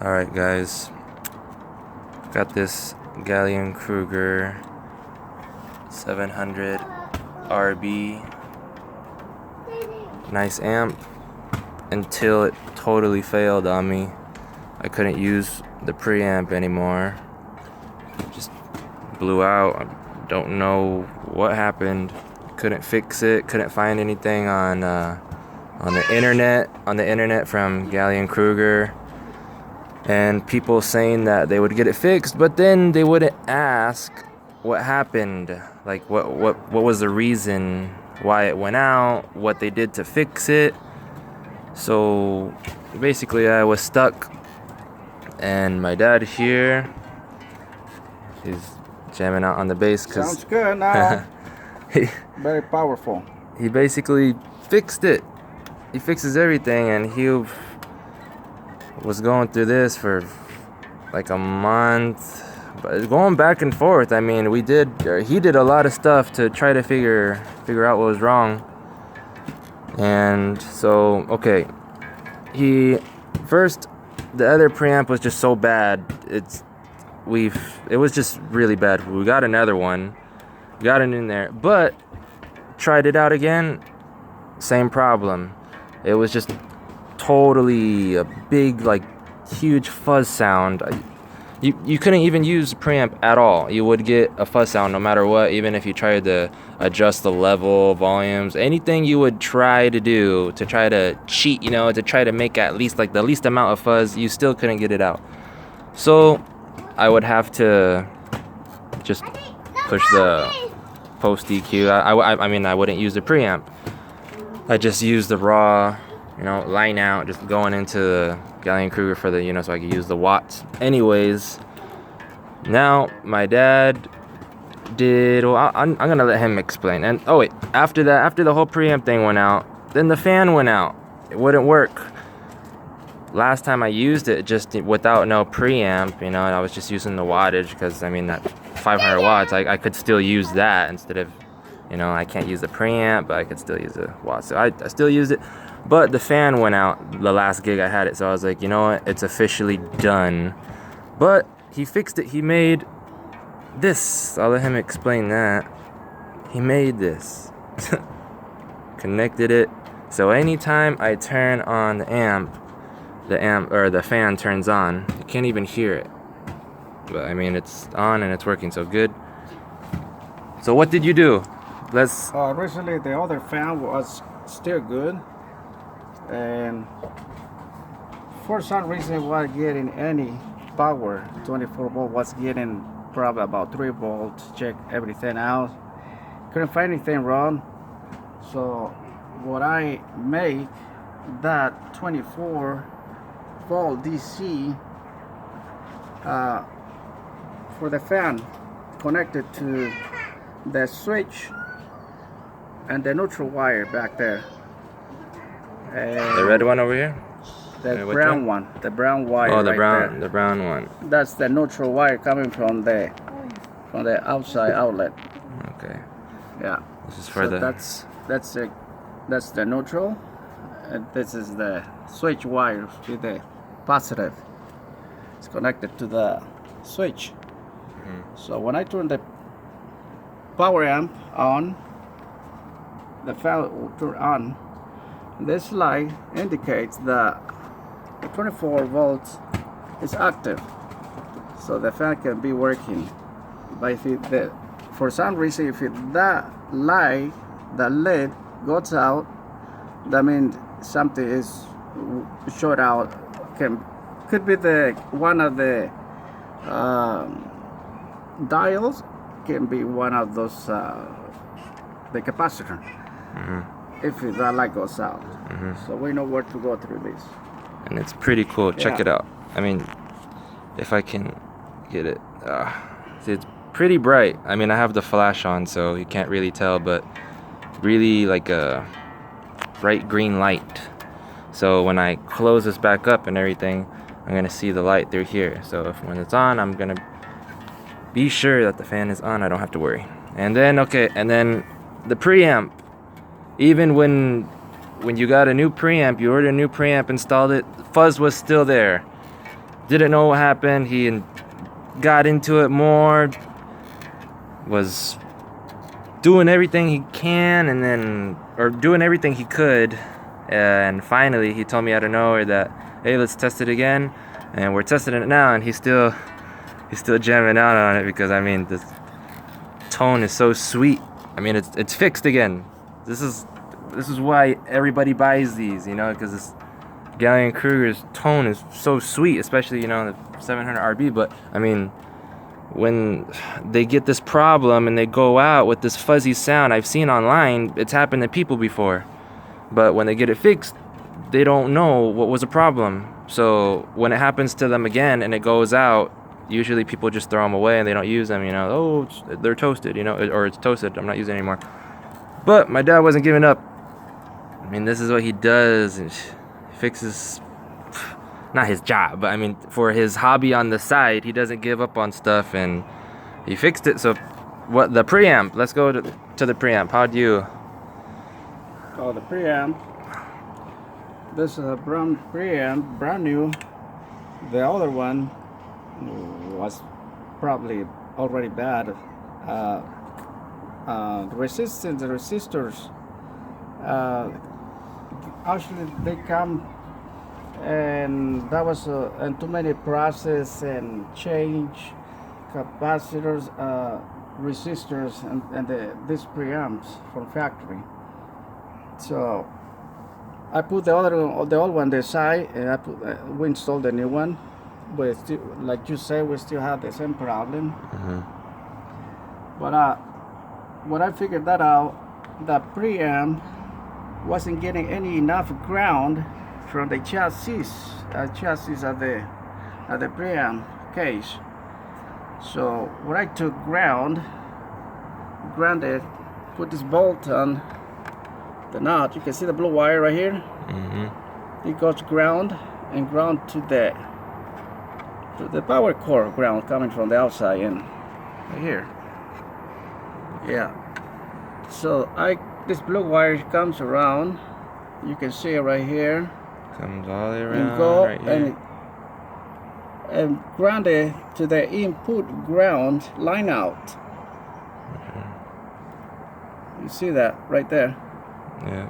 Alright guys, got this Gallien Krueger 700 RB, nice amp, until it totally failed on me. I couldn't use the preamp anymore, just blew out. I don't know what happened, couldn't fix it, couldn't find anything on the internet from Gallien Krueger. And people saying that they would get it fixed, but then they wouldn't ask what happened, like what was the reason why it went out, what they did to fix it. So basically I was stuck, and my dad here, he's jamming out on the bass because sounds good now. Very powerful. He basically fixed it. He fixes everything, and he was going through this for like a month, but going back and forth. I mean, he did a lot of stuff to try to figure out what was wrong. And so, okay, the other preamp was just so bad. It was just really bad. We got another one, got it in there, but tried it out again, same problem. It was just totally a big, like, huge fuzz sound. You couldn't even use the preamp at all. You would get a fuzz sound no matter what, even if you tried to adjust the level, volumes, anything you would try to do to try to cheat, to try to make at least like the least amount of fuzz, you still couldn't get it out. So I would have to just push the post EQ. I mean, I wouldn't use the preamp. I just use the raw, line out, just going into the Gallien Krueger for the, so I could use the watts. Anyways, now my dad did, well, I'm gonna let him explain. And oh wait, after the whole preamp thing went out, then the fan went out. It wouldn't work. Last time I used it just without no preamp, and I was just using the wattage, because I mean that 500 watts, I could still use that instead of, I can't use the preamp, but I could still use the watts. So I still used it. But the fan went out the last gig I had it, so I was like, you know what, it's officially done. But he fixed it. He made this. I'll let him explain that. He made this. Connected it. So anytime I turn on the amp or the fan turns on. You can't even hear it. But I mean, it's on and it's working, so good. So what did you do? Recently the other fan was still good, and for some reason it wasn't getting any power. 24 volt was getting probably about 3 volts. Check everything out, couldn't find anything wrong. So what I make, that 24 volt DC for the fan connected to the switch and the neutral wire back there. The red one over here? The brown one? The brown wire. Oh, the right the brown one. That's the neutral wire coming from the outside outlet. Okay. Yeah. This is for that's the neutral, and this is the switch wire with the positive. It's connected to the switch. So when I turn the power amp on, the fan will turn on. This light indicates that the 24 volts is active, so the fan can be working. But if for some reason, that light, the LED goes out, that means something is short out. Could be one of the dials, can be one of those the capacitor. If that light goes out, so we know where to go through this. And it's pretty cool. Check it out. I mean, if I can get it, see, it's pretty bright. I mean, I have the flash on, so you can't really tell, but really like a bright green light. So when I close this back up and everything, I'm gonna see the light through here. So when it's on, I'm gonna be sure that the fan is on. I don't have to worry. And then the preamp. Even when you got a new preamp, you ordered a new preamp, installed it, fuzz was still there. didn't know what happened. He got into it more, was doing everything he can, and then, or doing everything he could, and finally he told me out of nowhere that, hey, let's test it again, and we're testing it now, and he's still jamming out on it, because I mean, the tone is so sweet. I mean, it's fixed again. This is why everybody buys these, you know, because this Gallien Krueger's tone is so sweet, especially, you know, the 700 RB. But I mean, when they get this problem and they go out with this fuzzy sound, I've seen online, it's happened to people before. But when they get it fixed, they don't know what was a problem. So when it happens to them again and it goes out, usually people just throw them away and they don't use them, you know. Oh, they're toasted, you know, or it's toasted, I'm not using it anymore. But my dad wasn't giving up. I mean, this is what he does. He fixes, not his job, but I mean, for his hobby on the side, he doesn't give up on stuff, and he fixed it. So what, the preamp, let's go to the preamp. How do you? Oh, the preamp. This is a brand preamp, brand new. The other one was probably already bad. The resistors, actually they come, and that was and too many process and change capacitors, resistors, and these preamps from factory. So I put the old one aside, and we installed the new one. But still, like you say, we still have the same problem. But when I figured that out, the preamp wasn't getting enough ground from the chassis at the preamp case. So when I took grounded, put this bolt on the nut. You can see the blue wire right here. It goes ground to the power cord ground coming from the outside in right here. Yeah. So this blue wire comes around. You can see it right here. Comes all the way around. And go right here. and ground it to the input ground line out. You see that right there. Yeah.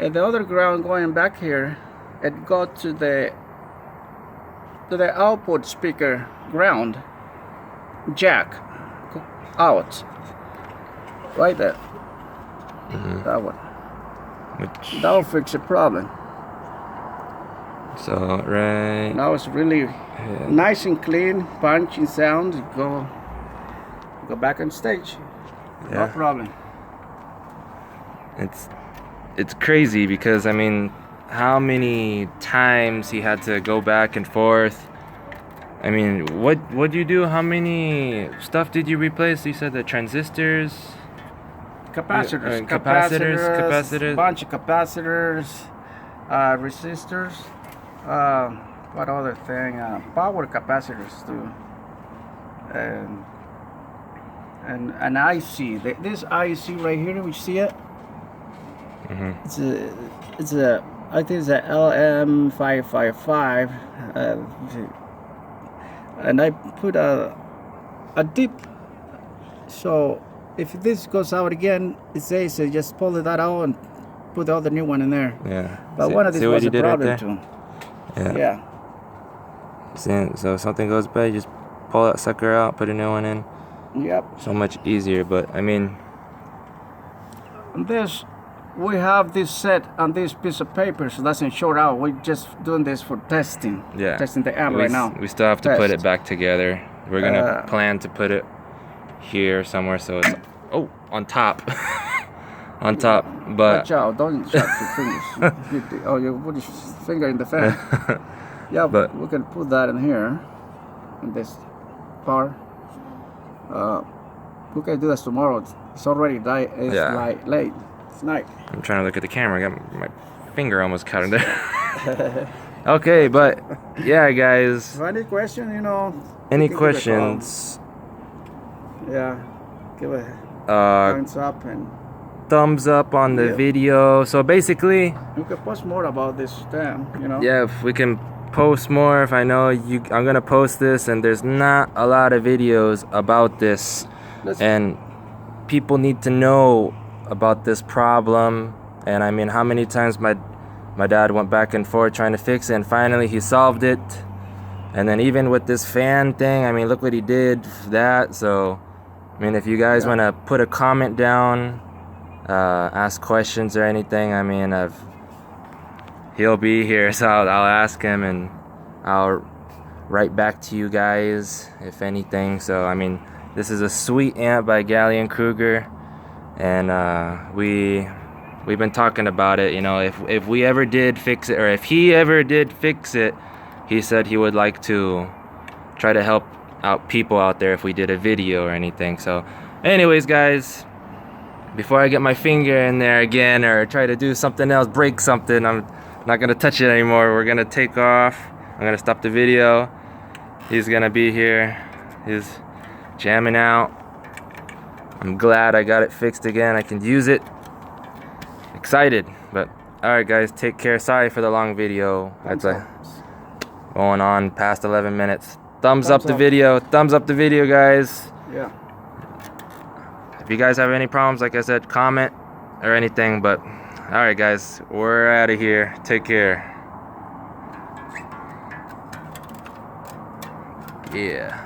And the other ground going back here, it goes to the output speaker ground jack out right there. That one. That'll fix the problem. So right now it's really nice and clean, punching sound. Go back on stage. No problem. It's crazy, because I mean, how many times he had to go back and forth. I mean, what do you do? How many stuff did you replace? You said the transistors, capacitors, bunch of capacitors, resistors, what other thing? Power capacitors too, and an IC. This IC right here, we see it. It's a I think it's a LM555, and I put a dip. So if this goes out again, it says just pull that out and put the other new one in there. Yeah. But one of these was a problem too. Yeah. So if something goes bad, you just pull that sucker out, put a new one in. Yep. So much easier. But I mean, this. We have this set on this piece of paper, so doesn't show out. We're just doing this for testing. Yeah. Testing the amp right now. We still have to put it back together. We're gonna plan to put it here somewhere, so it's on top. On top. But watch out! Don't shut your fingers. Oh, you put your finger in the fan. Yeah, but we can put that in here, in this part. We can do this tomorrow. It's already late. It's night. I'm trying to look at the camera. I got my finger almost caught in there. Okay, but yeah, guys. Any question, Any questions? Yeah. Give a thumbs up on the video. So basically, you can post more about this stamp, Yeah, if we can post more. If I know I'm gonna post this, and there's not a lot of videos about this, and people need to know about this problem. And I mean, how many times my dad went back and forth trying to fix it, and finally he solved it. And then even with this fan thing, I mean, look what he did for that. So I mean, if you guys want to put a comment down, ask questions or anything, I mean, he'll be here, so I'll ask him, and I'll write back to you guys if anything. So I mean, this is a sweet amp by Gallien Krueger, and we've been talking about it. You know, if we ever did fix it, or if he ever did fix it, he said he would like to try to help out people out there if we did a video or anything. So anyways, guys, before I get my finger in there again or try to do something else, break something, I'm not gonna touch it anymore. We're gonna take off. I'm gonna stop the video. He's gonna be here. He's jamming out. I'm glad I got it fixed again. I can use it. Excited. But alright, guys, take care. Sorry for the long video. That's going on past 11 minutes. Thumbs up the video. Thumbs up the video, guys. Yeah. If you guys have any problems, like I said, comment or anything. But alright, guys, we're out of here. Take care. Yeah.